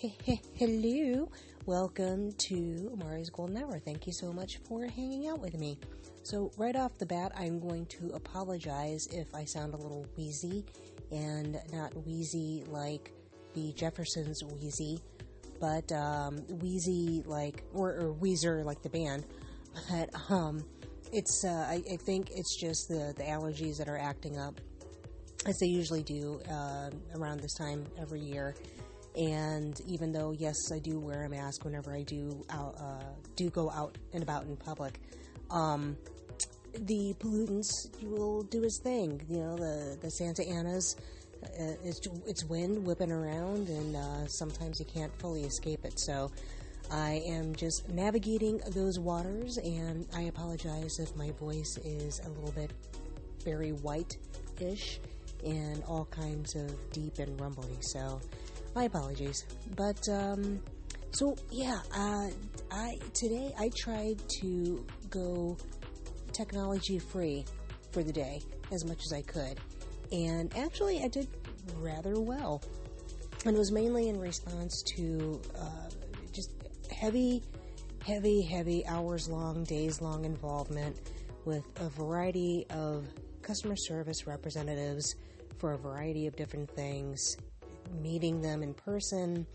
Hello, welcome to Mari's Golden Hour. Thank you so much for hanging out with me. So right off the bat, I'm going to apologize if I sound a little wheezy, and not wheezy like the Jeffersons wheezy, but wheezy like, or Weezer like the band. But it's I think it's just the allergies that are acting up, as they usually do around this time every year. And even though, yes, I do wear a mask whenever I do go out and about in public, the pollutants will do its thing. You know, the Santa Ana's, it's wind whipping around, and sometimes you can't fully escape it. So I am just navigating those waters, and I apologize if my voice is a little bit very white-ish and all kinds of deep and rumbly. So my apologies. But today I tried to go technology free for the day as much as I could, and actually I did rather well. And it was mainly in response to just heavy hours long, days long involvement with a variety of customer service representatives for a variety of different things, meeting them in person,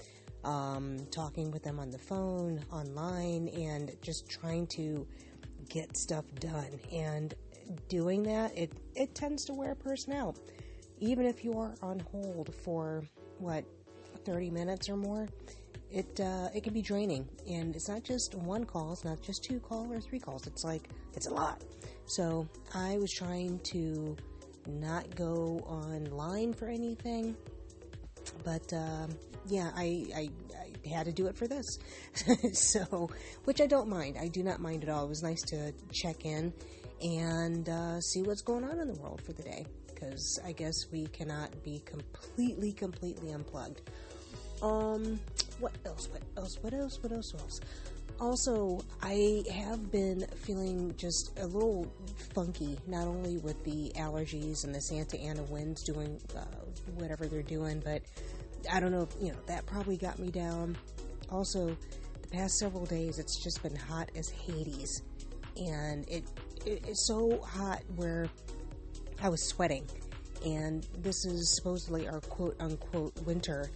talking with them on the phone, online, and just trying to get stuff done. And doing that, it tends to wear a person out. Even if you are on hold for 30 minutes or more, it can be draining. And it's not just one call, it's not just 2 calls or 3 calls, it's a lot. So I was trying to not go online for anything, but I had to do it for this. So, which I don't mind. I do not mind at all. It was nice to check in and see what's going on in the world for the day, because I guess we cannot be completely unplugged. What else? Also, I have been feeling just a little funky, not only with the allergies and the Santa Ana winds doing whatever they're doing, but I don't know, that probably got me down. Also, the past several days, it's just been hot as Hades, and it's so hot where I was sweating, and this is supposedly our quote-unquote winter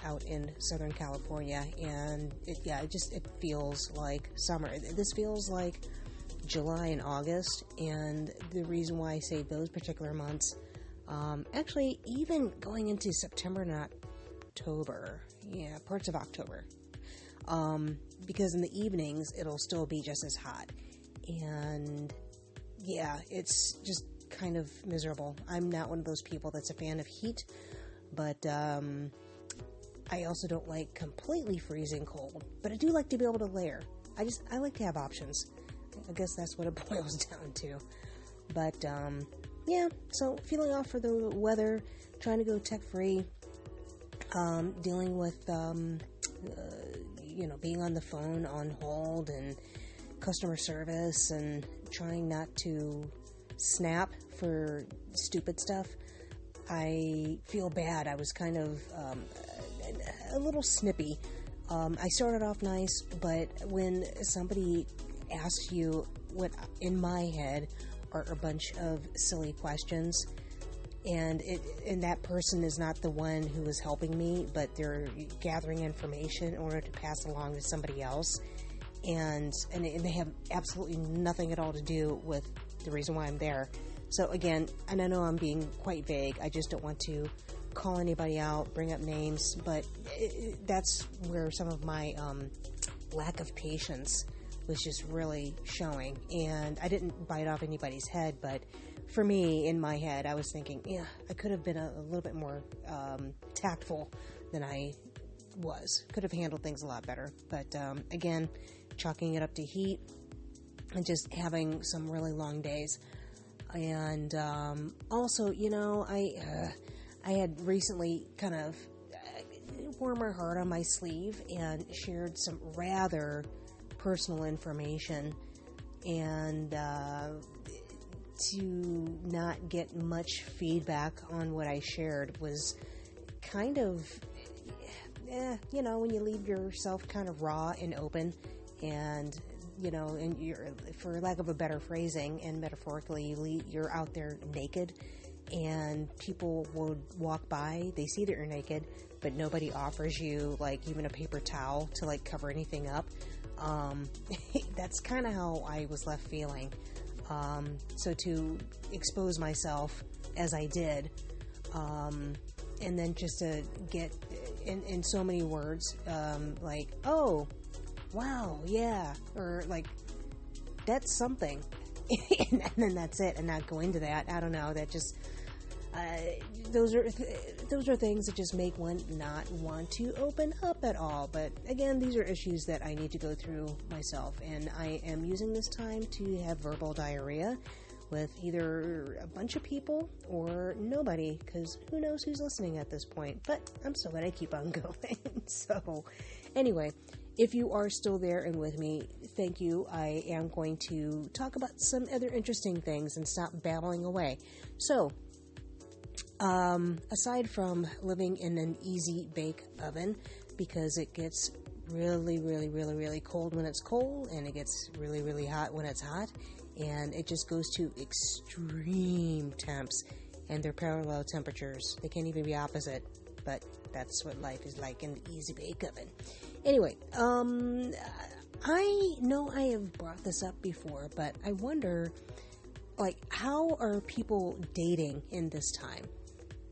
out in Southern California, and it feels like summer. This feels like July and August, and the reason why I say those particular months, actually even going into September and October, parts of October, because in the evenings it'll still be just as hot, and it's just kind of miserable. I'm not one of those people that's a fan of heat, but I also don't like completely freezing cold, but I do like to be able to layer. I like to have options. I guess that's what it boils down to. But, so feeling off for the weather, trying to go tech-free, dealing with, being on the phone on hold and customer service, and trying not to snap for stupid stuff. I feel bad. I was kind of a little snippy. I started off nice, but when somebody asks you what in my head are a bunch of silly questions, and that person is not the one who is helping me, but they're gathering information in order to pass along to somebody else, and they have absolutely nothing at all to do with the reason why I'm there. So again, and I know I'm being quite vague, I just don't want to call anybody out, bring up names, but that's where some of my lack of patience was just really showing. And I didn't bite off anybody's head, but for me, in my head, I was thinking, I could have been a little bit more tactful than I was. Could have handled things a lot better. But again, chalking it up to heat and just having some really long days. And also, I had recently kind of worn my heart on my sleeve and shared some rather personal information, and to not get much feedback on what I shared was kind of, when you leave yourself kind of raw and open, and and you're, for lack of a better phrasing and metaphorically, you're out there naked, and people would walk by, they see that you're naked, but nobody offers you like even a paper towel to like cover anything up. That's kind of how I was left feeling. So to expose myself as I did, and then just to get in so many words, like, oh, wow, yeah, or like, that's something, and then that's it, and not go into that. I don't know, that just, those are things that just make one not want to open up at all. But again, these are issues that I need to go through myself, and I am using this time to have verbal diarrhea with either a bunch of people or nobody, because who knows who's listening at this point. But I'm still going to keep on going. So anyway, if you are still there and with me, thank you. I am going to talk about some other interesting things and stop babbling away. So, aside from living in an easy bake oven, because it gets really, really, really, really cold when it's cold, and it gets really, really hot when it's hot, and it just goes to extreme temps, and they're parallel temperatures. They can't even be opposite, but that's what life is like in the easy bake oven. Anyway, I know I have brought this up before, but I wonder, like, how are people dating in this time?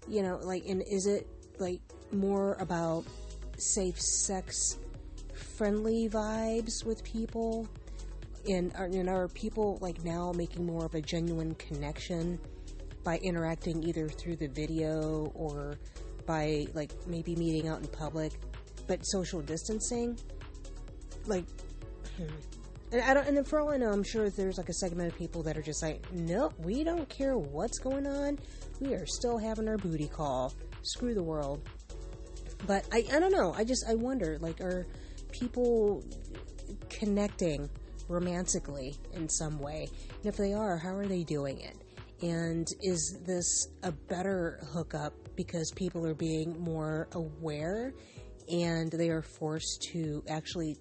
And is it, like, more about safe sex friendly vibes with people? And are people, like, now making more of a genuine connection by interacting either through the video or by, like, maybe meeting out in public, but social distancing? Like, and then for all I know, I'm sure there's like a segment of people that are just like, nope, we don't care what's going on. We are still having our booty call. Screw the world. But I don't know. I wonder, like, are people connecting romantically in some way? And if they are, how are they doing it? And is this a better hookup because people are being more aware and they are forced to actually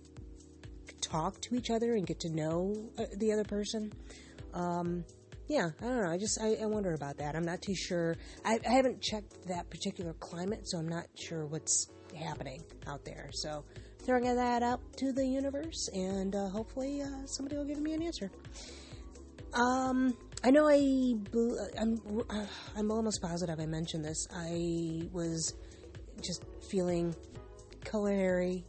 talk to each other and get to know the other person? Yeah, I don't know. I wonder about that. I'm not too sure. I haven't checked that particular climate, so I'm not sure what's happening out there. So throwing that out to the universe, and hopefully somebody will give me an answer. I know I'm almost positive I mentioned this. I was just feeling culinary,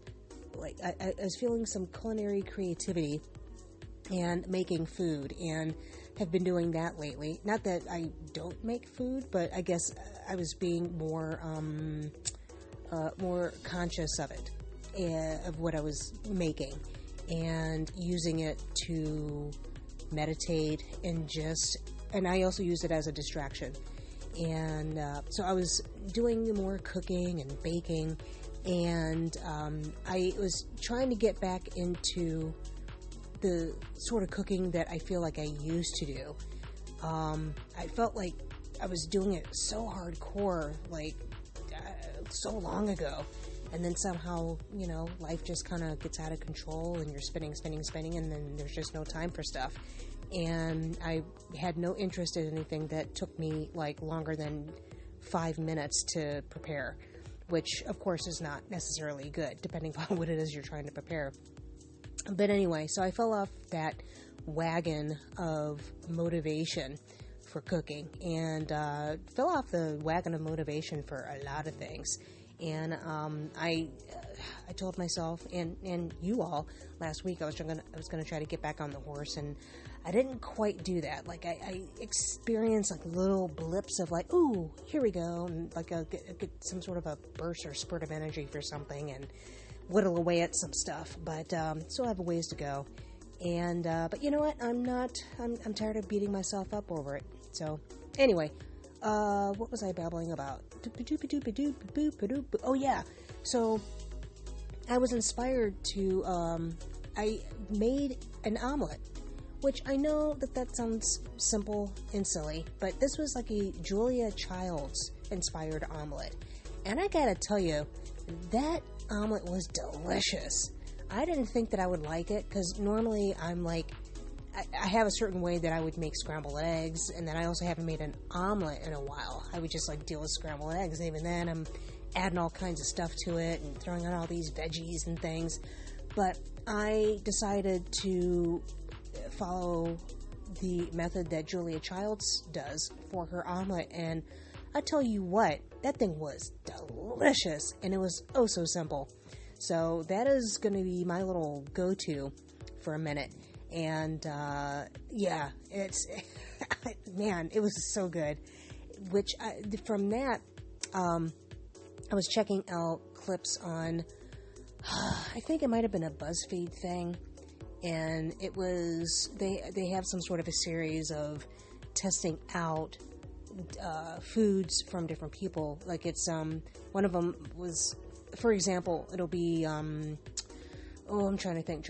like I was feeling some culinary creativity and making food, and have been doing that lately. Not that I don't make food, but I guess I was being more conscious of it, of what I was making, and using it to meditate and I also use it as a distraction. And so I was doing more cooking and baking, and I was trying to get back into the sort of cooking that I feel like I used to do. I felt like I was doing it so hardcore, like so long ago, and then somehow, life just kind of gets out of control, and you're spinning, and then there's just no time for stuff. And I had no interest in anything that took me like longer than 5 minutes to prepare, which of course is not necessarily good, depending on what it is you're trying to prepare. But anyway, so I fell off that wagon of motivation for cooking, and fell off the wagon of motivation for a lot of things. And I told myself and you all last week I was gonna try to get back on the horse, and I didn't quite do that. Like I experienced like little blips of like, ooh, here we go, and like I get some sort of a burst or spurt of energy for something, and whittle away at some stuff. But still have a ways to go. And but you know what? I'm tired of beating myself up over it. So anyway, what was I babbling about? Oh yeah. So I was inspired to I made an omelette, which I know that sounds simple and silly, but this was like a Julia Childs inspired omelette. And I gotta tell you, That omelet was delicious. I didn't think that I would like it because normally I'm like, I have a certain way that I would make scrambled eggs, and then I also haven't made an omelet in a while. I would just like deal with scrambled eggs, and even then I'm adding all kinds of stuff to it and throwing on all these veggies and things. But I decided to follow the method that Julia Childs does for her omelet, and I tell you what, that thing was delicious, and it was oh so simple. So that is going to be my little go-to for a minute. And yeah, it's man, it was so good. From that, I was checking out clips on, I think it might have been a BuzzFeed thing, and it was they have some sort of a series of testing out foods from different people. Like it's one of them was, for example, it'll be I'm trying to think.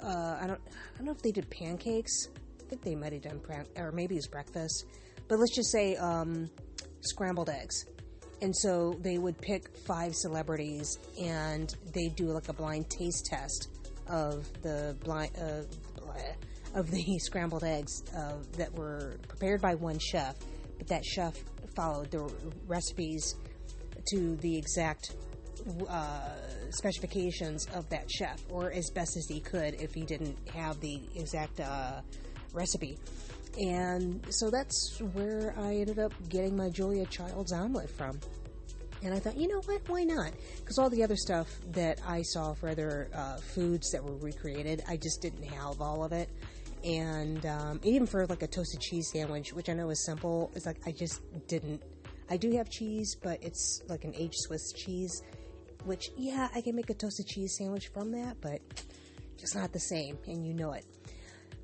I don't know if they did pancakes. I think they might have done or maybe it's breakfast. But let's just say scrambled eggs. And so they would pick 5 celebrities, and they do like a blind taste test of the scrambled eggs that were prepared by one chef. But that chef followed the recipes to the exact specifications of that chef, or as best as he could if he didn't have the exact recipe. And so that's where I ended up getting my Julia Childs omelet from. And I thought, you know what, why not? Because all the other stuff that I saw for other foods that were recreated, I just didn't have all of it. And even for like a toasted cheese sandwich, which I know is simple, it's like I just didn't. I do have cheese, but it's like an aged Swiss cheese, which, yeah, I can make a toasted cheese sandwich from that, but just not the same, and you know it.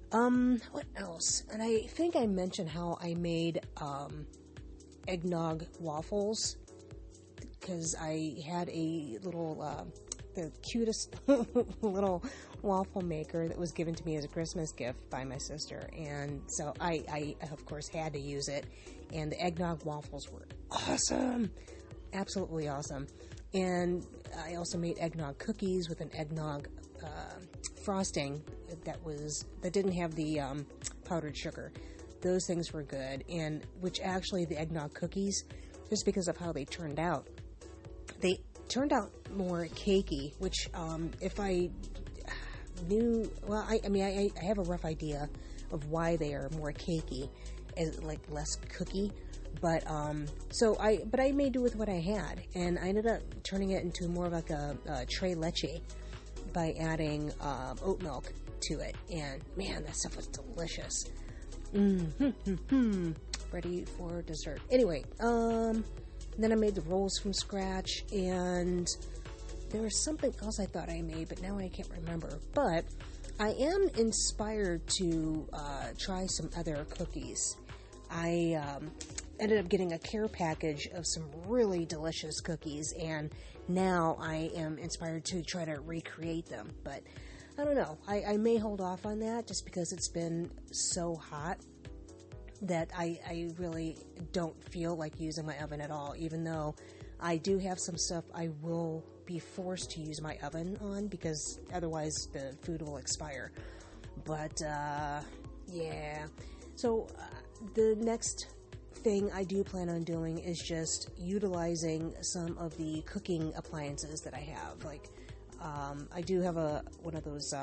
What else? And I think I mentioned how I made eggnog waffles, because I had a little, the cutest little waffle maker that was given to me as a Christmas gift by my sister, and so I of course had to use it, and the eggnog waffles were awesome, absolutely awesome. And I also made eggnog cookies with an eggnog frosting that didn't have the powdered sugar. Those things were good, and which actually the eggnog cookies, just because of how they turned out more cakey, which if I knew, well, I have a rough idea of why they are more cakey, as like less cookie. But but I made do with what I had, and I ended up turning it into more of like a tres leche by adding oat milk to it. And man, that stuff was delicious. Ready for dessert. Anyway, then I made the rolls from scratch, and there was something else I thought I made, but now I can't remember. But I am inspired to try some other cookies. I ended up getting a care package of some really delicious cookies, and now I am inspired to try to recreate them. But I don't know. I may hold off on that just because it's been so hot that I really don't feel like using my oven at all, even though I do have some stuff I will be forced to use my oven on because otherwise the food will expire. But yeah. So the next thing I do plan on doing is just utilizing some of the cooking appliances that I have. Like I do have one of those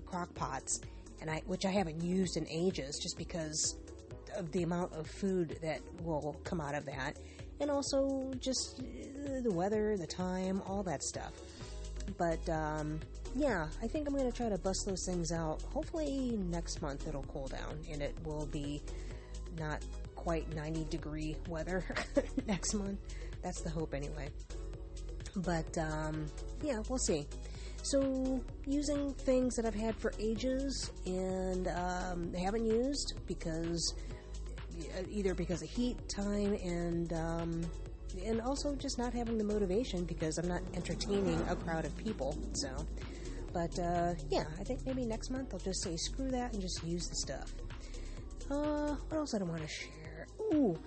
crock pots, which I haven't used in ages, just because of the amount of food that will come out of that, and also just the weather, the time, all that stuff. But yeah, I think I'm going to try to bust those things out. Hopefully next month it'll cool down and it will be not quite 90-degree weather next month. That's the hope anyway. But yeah, we'll see. So using things that I've had for ages and haven't used because either because of heat, time, and also just not having the motivation because I'm not entertaining a crowd of people. So, but yeah, I think maybe next month I'll just say screw that and just use the stuff. What else did I want to share? Ooh,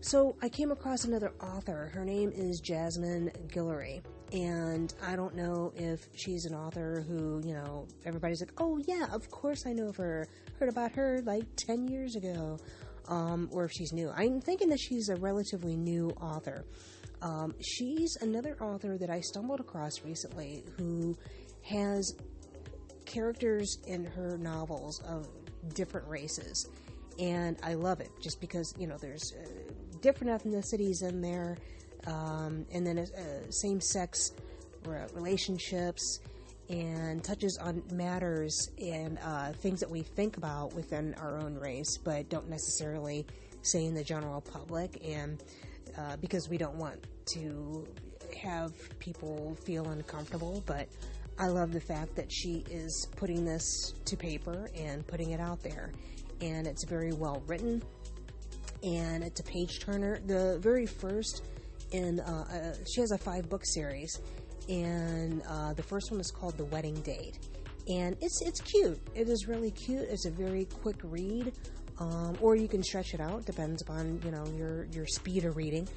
so I came across another author. Her name is Jasmine Guillory, And I don't know if she's an author who, you know, everybody's like, oh yeah, of course I know of her, heard about her like 10 years ago, or if she's new. I'm thinking that she's a relatively new author. She's another author that I stumbled across recently who has characters in her novels of different races, and I love it just because, you know, there's different ethnicities in there, and then same-sex relationships, and touches on matters and things that we think about within our own race but don't necessarily say in the general public, and because we don't want to have people feel uncomfortable. But I love the fact that she is putting this to paper and putting it out there, and it's very well written, and it's a page turner. The very first she has a 5-book series, and the first one is called The Wedding Date, and it's cute. It is really cute. It's a very quick read, or you can stretch it out, depends upon, you know, your speed of reading.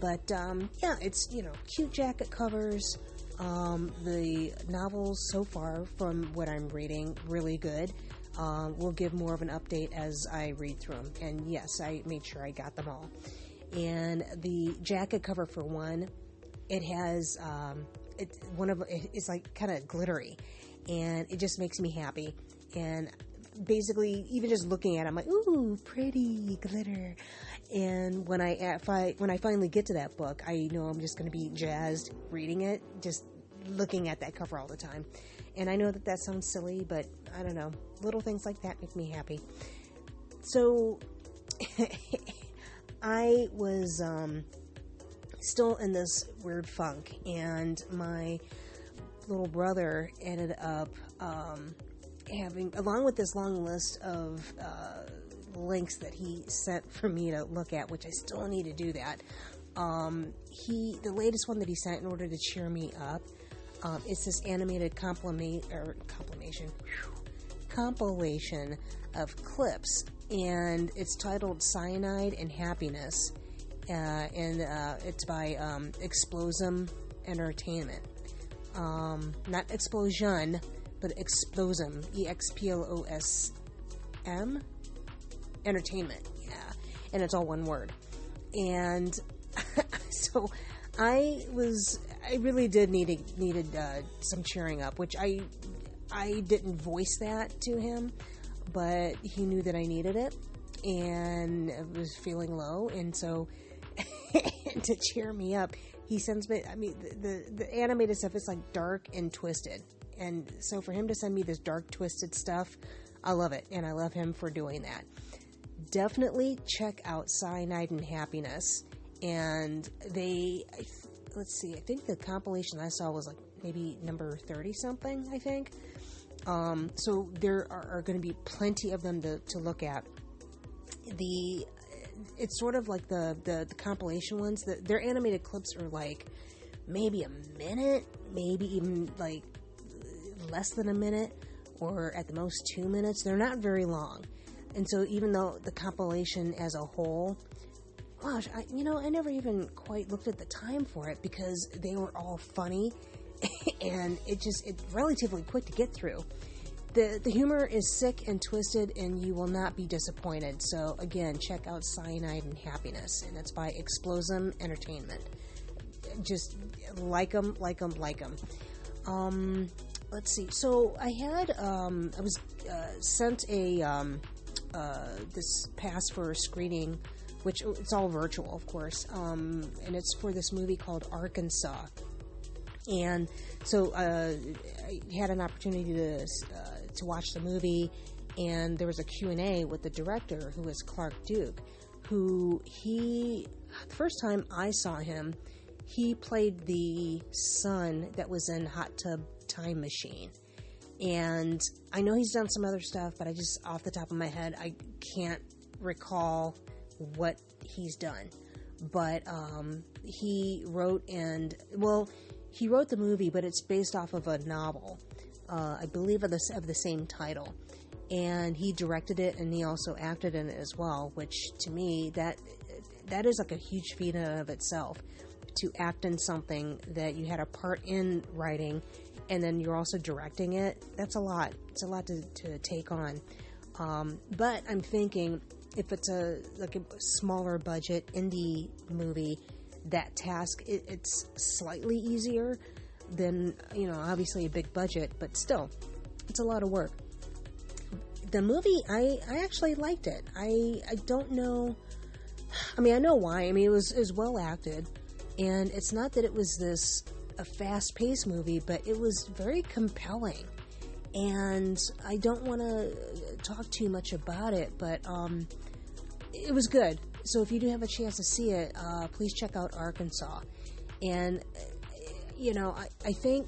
But yeah, it's, you know, cute jacket covers. The novels so far, from what I'm reading, really good. We'll give more of an update as I read through them. And yes, I made sure I got them all. And the jacket cover, for one, it has it's like kind of glittery, and it just makes me happy. And basically, even just looking at it, I'm like, ooh, pretty glitter. And when I finally get to that book, I know I'm just going to be jazzed reading it, just looking at that cover all the time. And I know that sounds silly, but I don't know, little things like that make me happy. So I was still in this weird funk, and my little brother ended up having, along with this long list of links that he sent for me to look at, which I still need to do that. The latest one that he sent in order to cheer me up, it's this animated compilation of clips, and it's titled Cyanide and Happiness, and it's by Explosum Entertainment. Not Explosion, but Explosum, EXPLOSM Entertainment, yeah, and it's all one word. And so I really did needed some cheering up, which I didn't voice that to him, but he knew that I needed it, and I was feeling low, and so to cheer me up, he sends me, I mean, the animated stuff is like dark and twisted, and so for him to send me this dark, twisted stuff, I love it, and I love him for doing that. Definitely check out Cyanide and Happiness, and let's see, I think the compilation I saw was like maybe number 30 something, I think. So there are going to be plenty of them to look at. It's sort of like the compilation ones. Their animated clips are like maybe a minute, maybe even like less than a minute, or at the most 2 minutes. They're not very long. And so even though the compilation as a whole, gosh, I never even quite looked at the time for it, because they were all funny and it's relatively quick to get through. The humor is sick and twisted, and you will not be disappointed. So again, check out Cyanide and Happiness, and it's by Explosum Entertainment. Just like them. Let's see. So I was sent this pass for a screening, which it's all virtual, of course, and it's for this movie called Arkansas. And so I had an opportunity to watch the movie, and there was a Q&A with the director, who is Clark Duke, who the first time I saw him, he played the son that was in Hot Tub Time Machine. And I know he's done some other stuff, but I just, off the top of my head, I can't recall what he's done. But he wrote the movie, but it's based off of a novel, I believe of the same title. And he directed it, and he also acted in it as well, which to me, that is like a huge feat in and of itself. to act in something that you had a part in writing, and then you're also directing it. That's a lot. It's a lot to take on. But I'm thinking if it's a smaller budget indie movie, that task, it's slightly easier than, obviously a big budget, but still, it's a lot of work. The movie, I actually liked it. I don't know. I mean, I know why. I mean, it was well acted, and it's not that it was a fast-paced movie, but it was very compelling. And I don't want to talk too much about it, but it was good. So if you do have a chance to see it, please check out Arkansas. And I think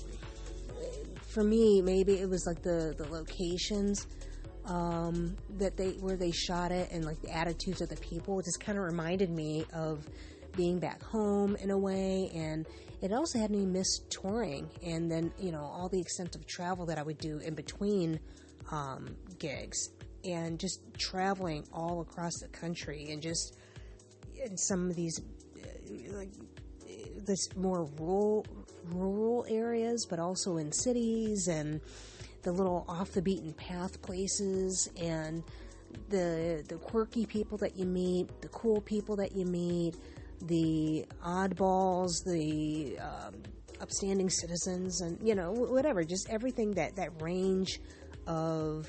for me, maybe it was like the locations where they shot it, and like the attitudes of the people. It just kind of reminded me of being back home in a way, and it also had me miss touring, and then all the extensive travel that I would do in between gigs, and just traveling all across the country, and just in some of these this more rural areas, but also in cities, and the little off the beaten path places, and the quirky people that you meet, the cool people that you meet, the oddballs, the upstanding citizens, and whatever, just everything, that range of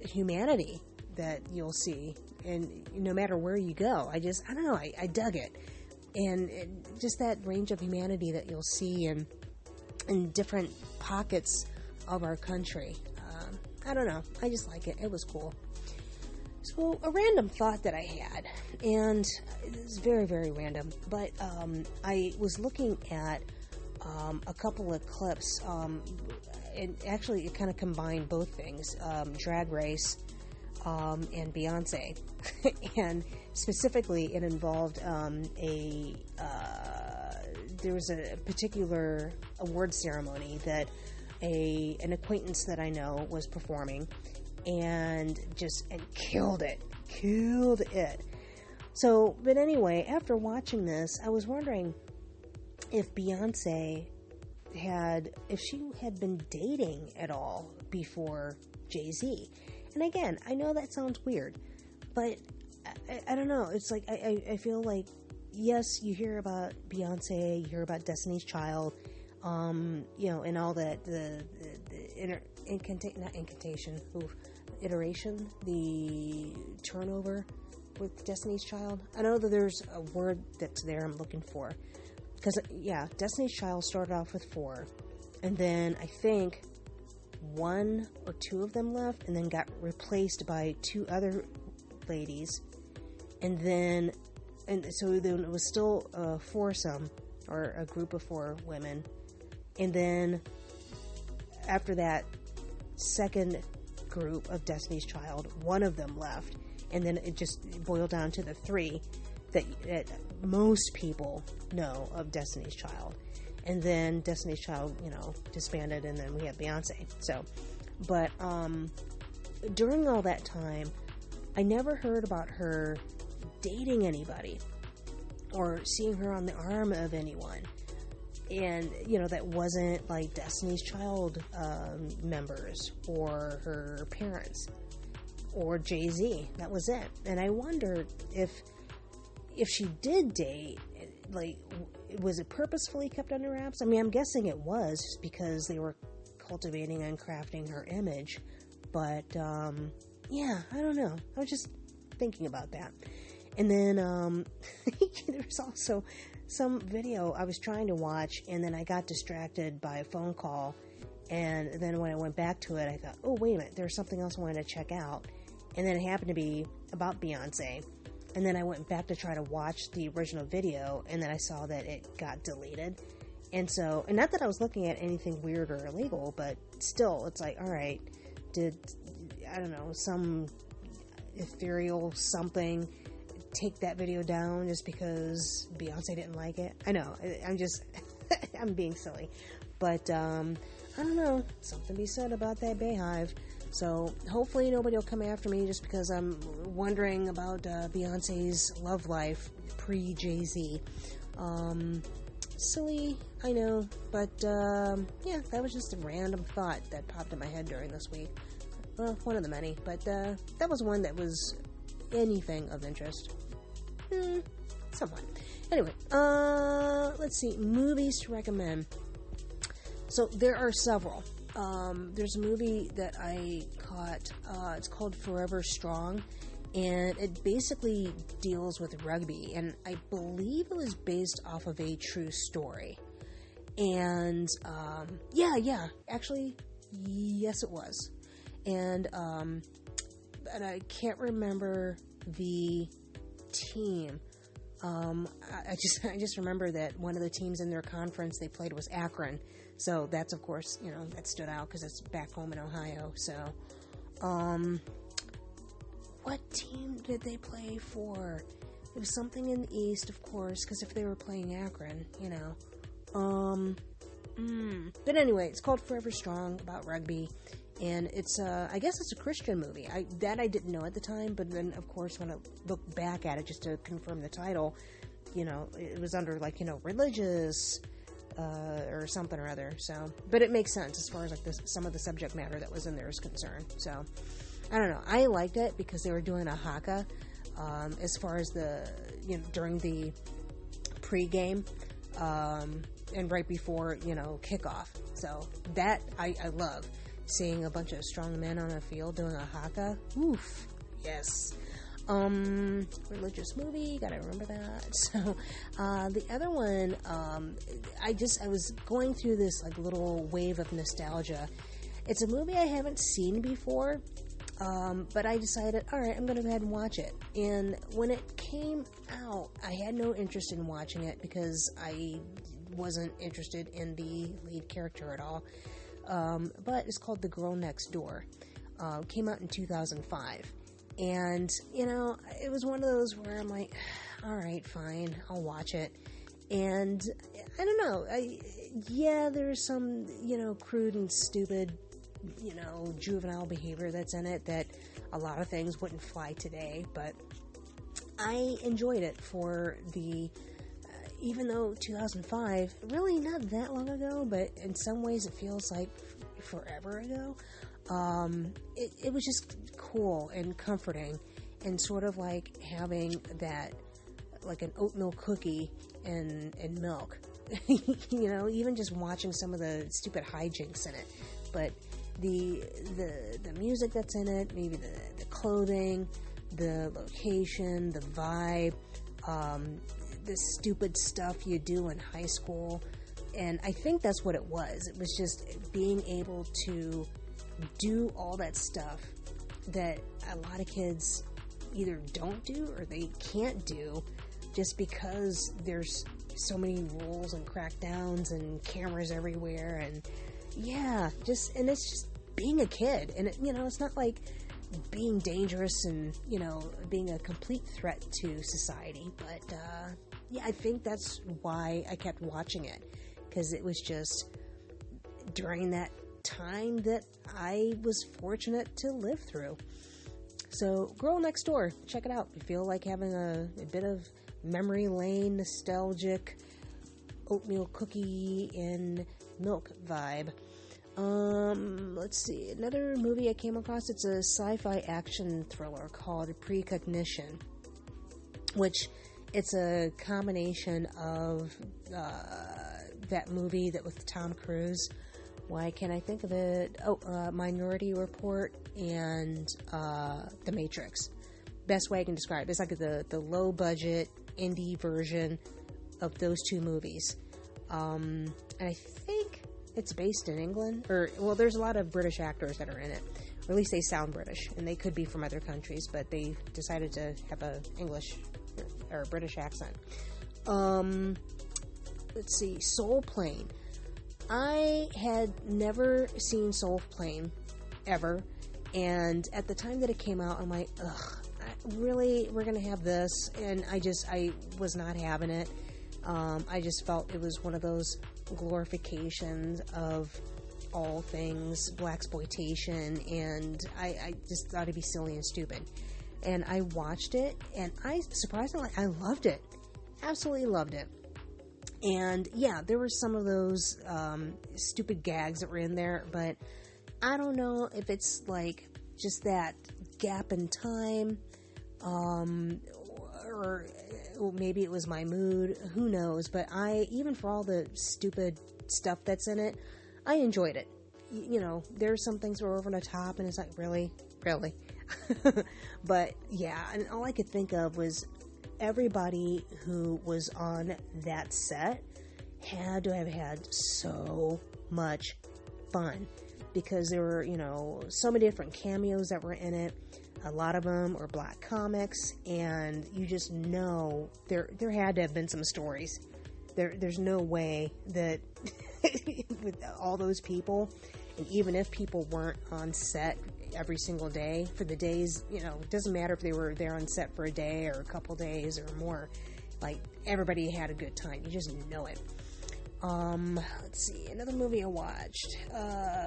humanity that you'll see, and no matter where you go, I don't know, I dug it. And just that range of humanity that you'll see in different pockets of our country. I don't know. I just like it. It was cool. So a random thought that I had, and it's very, very random, but I was looking at a couple of clips, and actually it kind of combined both things, Drag Race and Beyonce. And specifically it involved there was a particular award ceremony that an acquaintance that I know was performing, and killed it. So, but anyway, after watching this, I was wondering if Beyonce if she had been dating at all before Jay-Z. And again, I know that sounds weird, but I don't know. It's like, I feel like, yes, you hear about Beyonce, you hear about Destiny's Child, and all that, the iteration, the turnover with Destiny's Child. I know that there's a word that's there I'm looking for. Because, yeah, Destiny's Child started off with 4, and then I think 1 or 2 of them left, and then got replaced by 2 other ladies, and so then it was still a foursome, or a group of 4 women, and then after that second group of Destiny's Child, 1 of them left, and then it just boiled down to the 3 that most people know of Destiny's Child. And then Destiny's Child, disbanded, and then we have Beyonce. So, but during all that time, I never heard about her dating anybody or seeing her on the arm of anyone. And, that wasn't like Destiny's Child members or her parents or Jay-Z. That was it. And I wondered if she did date, like, was it purposefully kept under wraps? I mean, I'm guessing it was, just because they were cultivating and crafting her image. But, yeah, I don't know. I was just thinking about that. And then, there's also some video I was trying to watch, and then I got distracted by a phone call. And then when I went back to it, I thought, oh, wait a minute, there's something else I wanted to check out. And then it happened to be about Beyonce. And then I went back to try to watch the original video, and then I saw that it got deleted. And so, and not that I was looking at anything weird or illegal, but still, it's like, all right, did, I don't know, some ethereal something take that video down just because Beyonce didn't like it? I know, I'm just, I'm being silly. But, I don't know, something to be said about that Bayhive. So hopefully nobody will come after me just because I'm wondering about Beyonce's love life pre-Jay-Z. Silly, I know, but yeah, that was just a random thought that popped in my head during this week. Well, one of the many, but that was one that was anything of interest. Somewhat. Anyway, let's see, movies to recommend. So there are several. There's a movie that I caught, it's called Forever Strong, and it basically deals with rugby, and I believe it was based off of a true story. And, yeah, actually, yes it was. And I can't remember the team. I just remember that one of the teams in their conference they played was Akron. So that's, of course, that stood out because it's back home in Ohio. So, what team did they play for? It was something in the East, of course, because if they were playing Akron, But anyway, it's called Forever Strong, about rugby, and it's, I guess it's a Christian movie. I didn't know at the time, but then, of course, when I looked back at it just to confirm the title, it was under, religious, or something or other, so, but it makes sense as far as, some of the subject matter that was in there is concerned, so, I don't know, I liked it because they were doing a haka, as far as during the pregame, and right before, kickoff, so, that, I love, seeing a bunch of strong men on a field doing a haka, oof, yes. Religious movie, gotta remember that. So, the other one, I was going through this, little wave of nostalgia. It's a movie I haven't seen before, but I decided, alright, I'm gonna go ahead and watch it. And when it came out, I had no interest in watching it because I wasn't interested in the lead character at all. But it's called The Girl Next Door. Came out in 2005. And, it was one of those where I'm like, alright, fine, I'll watch it. And, I don't know, there's some, crude and stupid, juvenile behavior that's in it that a lot of things wouldn't fly today, but I enjoyed it for even though 2005, really not that long ago, but in some ways it feels like forever ago. It was just cool and comforting, and sort of like having that, like an oatmeal cookie and milk, even just watching some of the stupid hijinks in it, but the music that's in it, maybe the clothing, the location, the vibe, the stupid stuff you do in high school, and I think that's what it was. It was just being able to do all that stuff that a lot of kids either don't do or they can't do just because there's so many rules and crackdowns and cameras everywhere, and and it's just being a kid, and it's not like being dangerous and being a complete threat to society, but I think that's why I kept watching it, because it was just during that time that I was fortunate to live through. So, Girl Next Door, check it out. If you feel like having a bit of memory lane, nostalgic, oatmeal cookie and milk vibe. Let's see, another movie I came across, it's a sci-fi action thriller called Precognition, which it's a combination of that movie that with Tom Cruise. Why can't I think of it? Minority Report and The Matrix. Best way I can describe it. It's like the low budget indie version of those two movies. And I think it's based in England. There's a lot of British actors that are in it. Or at least they sound British. And they could be from other countries, but they decided to have a English or British accent. Let's see. Soul Plane. I had never seen Soul Plane, ever, and at the time that it came out, I'm like, ugh, really, we're gonna have this, and I was not having it. I just felt it was one of those glorifications of all things blaxploitation, and I just thought it'd be silly and stupid. And I watched it, and surprisingly, I loved it. Absolutely loved it. And yeah, there were some of those stupid gags that were in there, but I don't know if it's like just that gap in time, or maybe it was my mood, who knows, but even for all the stupid stuff that's in it, I enjoyed it. You know, there's some things that were over the top, and it's like, really? But yeah, and all I could think of was everybody who was on that set had to have had so much fun, because there were, you know, so many different cameos that were in it. A lot of them were black comics, and you just know there had to have been some stories. There's no way that with all those people, and even if people weren't on set every single day for the days, you know, it doesn't matter if they were there on set for a day or a couple days or more, like, everybody had a good time. You just know it. Let's see, another movie I watched,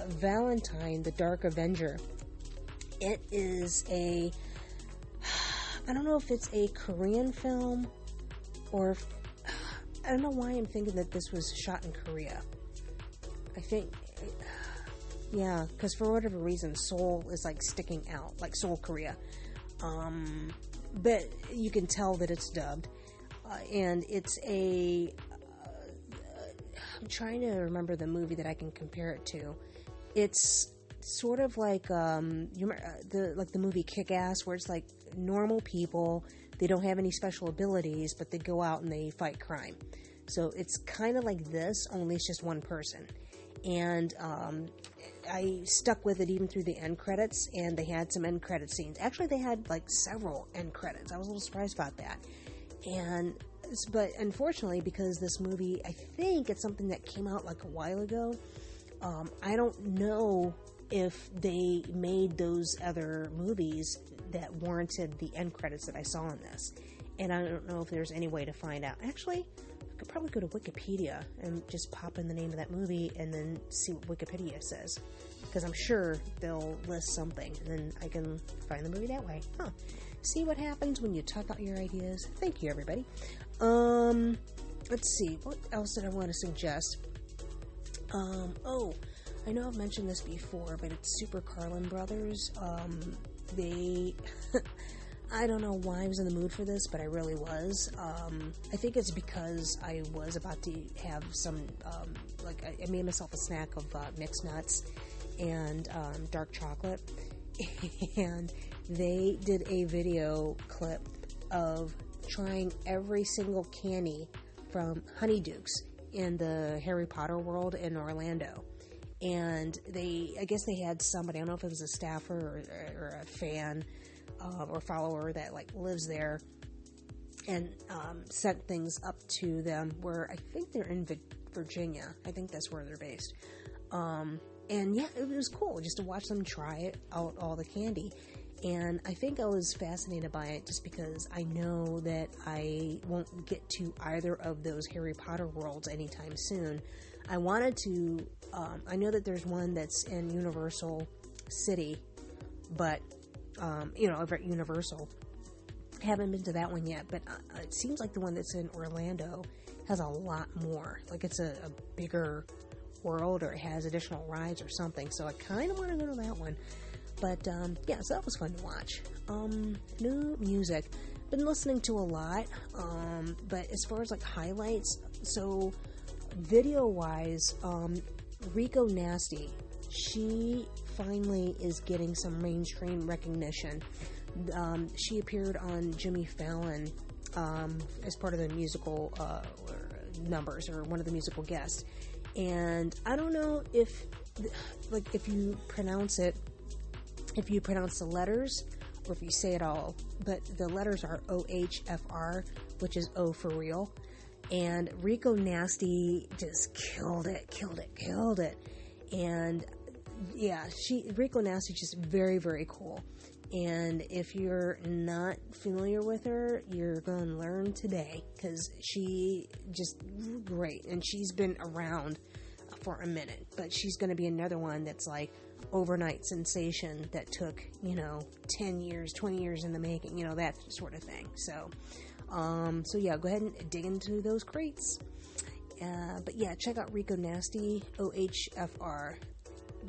Valentine, the Dark Avenger. It is I don't know if it's a Korean film, or if, I don't know why I'm thinking that this was shot in Korea. I think, yeah, because for whatever reason, Seoul is like sticking out, like Seoul, Korea. But you can tell that it's dubbed, and it's I'm trying to remember the movie that I can compare it to. It's sort of like the movie Kick-Ass, where it's like normal people. They don't have any special abilities, but they go out and they fight crime. So it's kind of like this, only it's just one person. And I stuck with it even through the end credits, and they had some end credit scenes. Actually, they had like several end credits. I was a little surprised about that. But unfortunately, because this movie, I think it's something that came out like a while ago, I don't know if they made those other movies that warranted the end credits that I saw in this. And I don't know if there's any way to find out. Actually, I could probably go to Wikipedia and just pop in the name of that movie and then see what Wikipedia says. Because I'm sure they'll list something, and then I can find the movie that way. See what happens when you talk out your ideas. Thank you, everybody. Let's see. What else did I want to suggest? I know I've mentioned this before, but it's Supercarlin Brothers. I don't know why I was in the mood for this, but I really was. I think it's because I was about to have some, I made myself a snack of mixed nuts and dark chocolate, and they did a video clip of trying every single candy from Honeydukes in the Harry Potter world in Orlando. And I guess they had somebody, I don't know if it was a staffer or a fan or follower that like lives there, and sent things up to them, where I think they're in Virginia. I think that's where they're based. And yeah, it was cool just to watch them try out all the candy. And I think I was fascinated by it just because I know that I won't get to either of those Harry Potter worlds anytime soon. I wanted to, I know that there's one that's in Universal City, but, over at Universal. I haven't been to that one yet, but it seems like the one that's in Orlando has a lot more. Like it's a bigger world, or it has additional rides or something. So I kind of want to go to that one. But, yeah, so that was fun to watch. New music. Been listening to a lot, but as far as, like, highlights, so video-wise, Rico Nasty, she finally is getting some mainstream recognition. She appeared on Jimmy Fallon as part of the musical numbers, or one of the musical guests. And I don't know if you pronounce the letters, or if you say it all, but the letters are OHFR, which is O for real. And Rico Nasty just killed it. And yeah, Rico Nasty is just very, very cool. And if you're not familiar with her, you're going to learn today, because she just great. And she's been around for a minute, but she's going to be another one that's like overnight sensation that took, 10 years, 20 years in the making, that sort of thing. So yeah, go ahead and dig into those crates. But yeah, check out Rico Nasty, OHFR.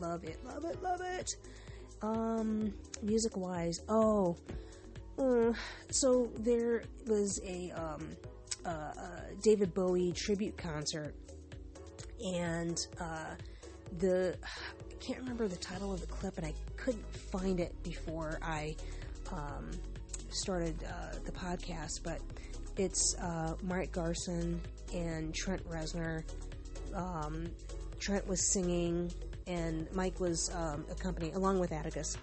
Love it, love it, love it. Music-wise, so there was a David Bowie tribute concert, and I can't remember the title of the clip, and I couldn't find it before I started the podcast, but it's Mike Garson and Trent Reznor. Trent was singing, and Mike was accompanying, along with Atticus,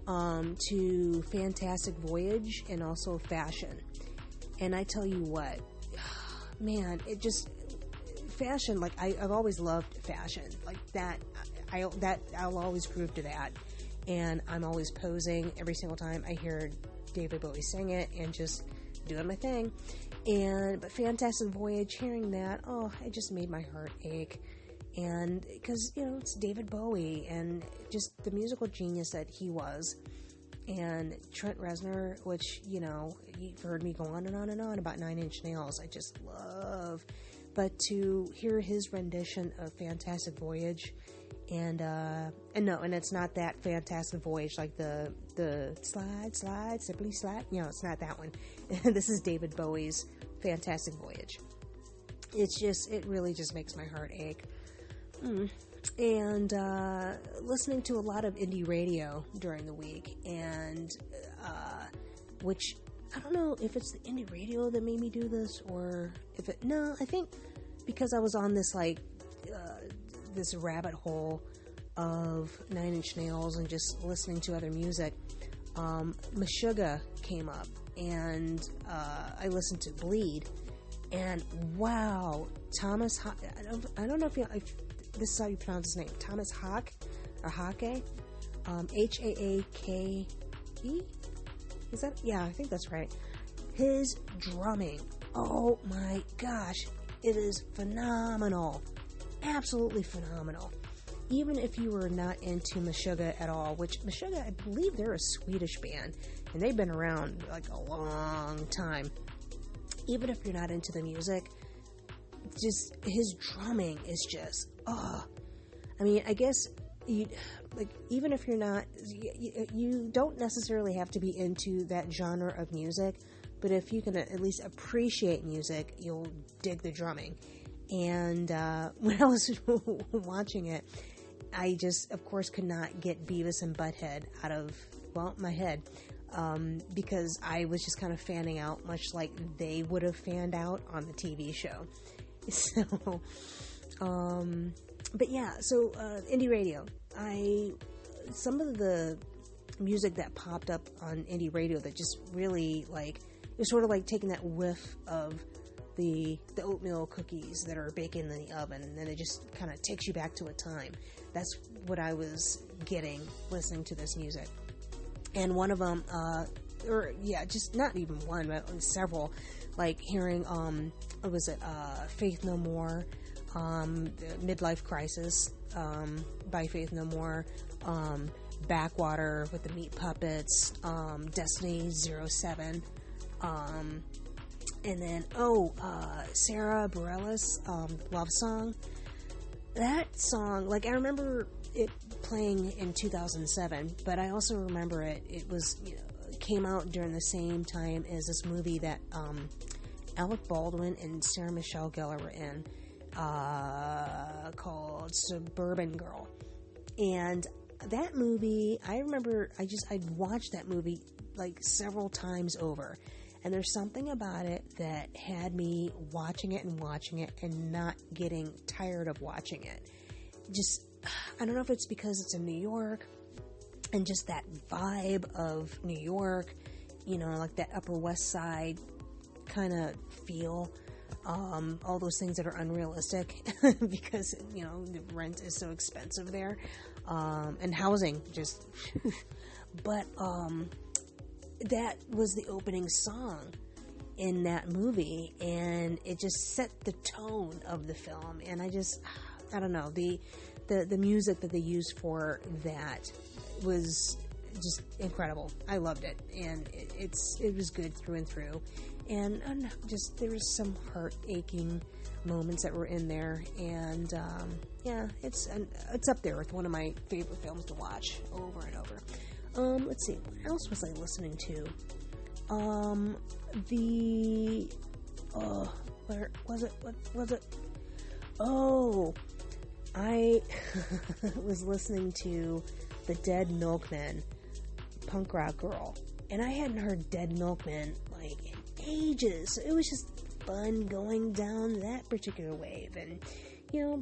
to Fantastic Voyage and also Fashion. And I tell you what, man, Fashion, like, I've always loved Fashion. Like, I'll always groove to that. And I'm always posing every single time I hear David Bowie sing it and just doing my thing. But Fantastic Voyage, hearing that, it just made my heart ache. And because, it's David Bowie and just the musical genius that he was. And Trent Reznor, which, you've heard me go on and on and on about 9 Inch Nails, I just love. But to hear his rendition of Fantastic Voyage, and it's not that Fantastic Voyage, like the slide, simply slide. It's not that one. This is David Bowie's Fantastic Voyage. It really just makes my heart ache. And listening to a lot of indie radio during the week, and which I don't know if it's the indie radio that made me do this, or I think because I was on this this rabbit hole of 9 Inch Nails and just listening to other music. Meshuggah came up, and I listened to Bleed, and wow, Thomas, I don't know if this is how you pronounce his name, Thomas Haake, or Haake, Haake, is that? Yeah, I think that's right. His drumming, oh my gosh, it is phenomenal, absolutely phenomenal. Even if you were not into Meshuggah at all, which Meshuggah, I believe they're a Swedish band, and they've been around like a long time. Even if you're not into the music, just his drumming is just, I mean, I guess even if you're not, you don't necessarily have to be into that genre of music, but if you can at least appreciate music, you'll dig the drumming. And when I was watching it, I just, of course, could not get Beavis and Butthead out of, my head, because I was just kind of fanning out, much like they would have fanned out on the TV show. So, but yeah, so indie radio. Some of the music that popped up on indie radio that just really, it was sort of like taking that whiff of the oatmeal cookies that are baking in the oven, and then it just kind of takes you back to a time. That's what I was getting listening to this music. And one of them, just not even one, but several, like hearing, Faith No More, Midlife Crisis, by Faith No More, Backwater with the Meat Puppets, Destiny 07, and then, Sarah Bareilles, Love Song. That song, I remember it playing in 2007, but I also remember it was, came out during the same time as this movie that, Alec Baldwin and Sarah Michelle Gellar were in, called Suburban Girl. And that movie, I remember I'd watched that movie, several times over. And there's something about it that had me watching it and not getting tired of watching it. Just, I don't know if it's because it's in New York and just that vibe of New York, like that Upper West Side kind of feel. All those things that are unrealistic because, the rent is so expensive there. And housing just, but, that was the opening song in that movie, and it just set the tone of the film. And I don't know, the music that they used for that was just incredible. I loved it, and it was good through and through. And just there was some heart aching moments that were in there, and yeah, it's up there with one of my favorite films to watch over and over. Let's see, what else was I listening to? Where was it? What was it? Oh, I was listening to the Dead Milkmen, Punk Rock Girl, and I hadn't heard Dead Milkmen like in ages. It was just fun going down that particular wave. And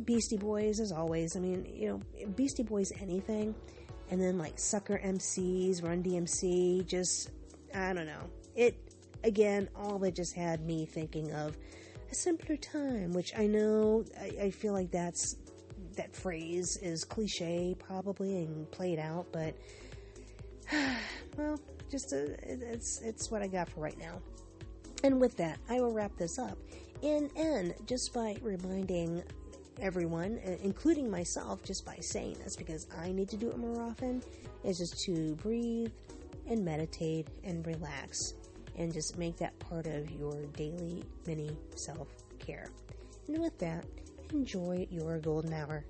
Beastie Boys as always. I mean, Beastie Boys anything, and then like Sucker MCs, Run DMC, just I don't know. It again, all of it just had me thinking of a simpler time, which I know I feel like that phrase is cliche probably and played out, but well, just it's what I got for right now. And with that, I will wrap this up and end just by reminding everyone, including myself, just by saying this because I need to do it more often, is just to breathe and meditate and relax and just make that part of your daily mini self-care. And with that, enjoy your golden hour.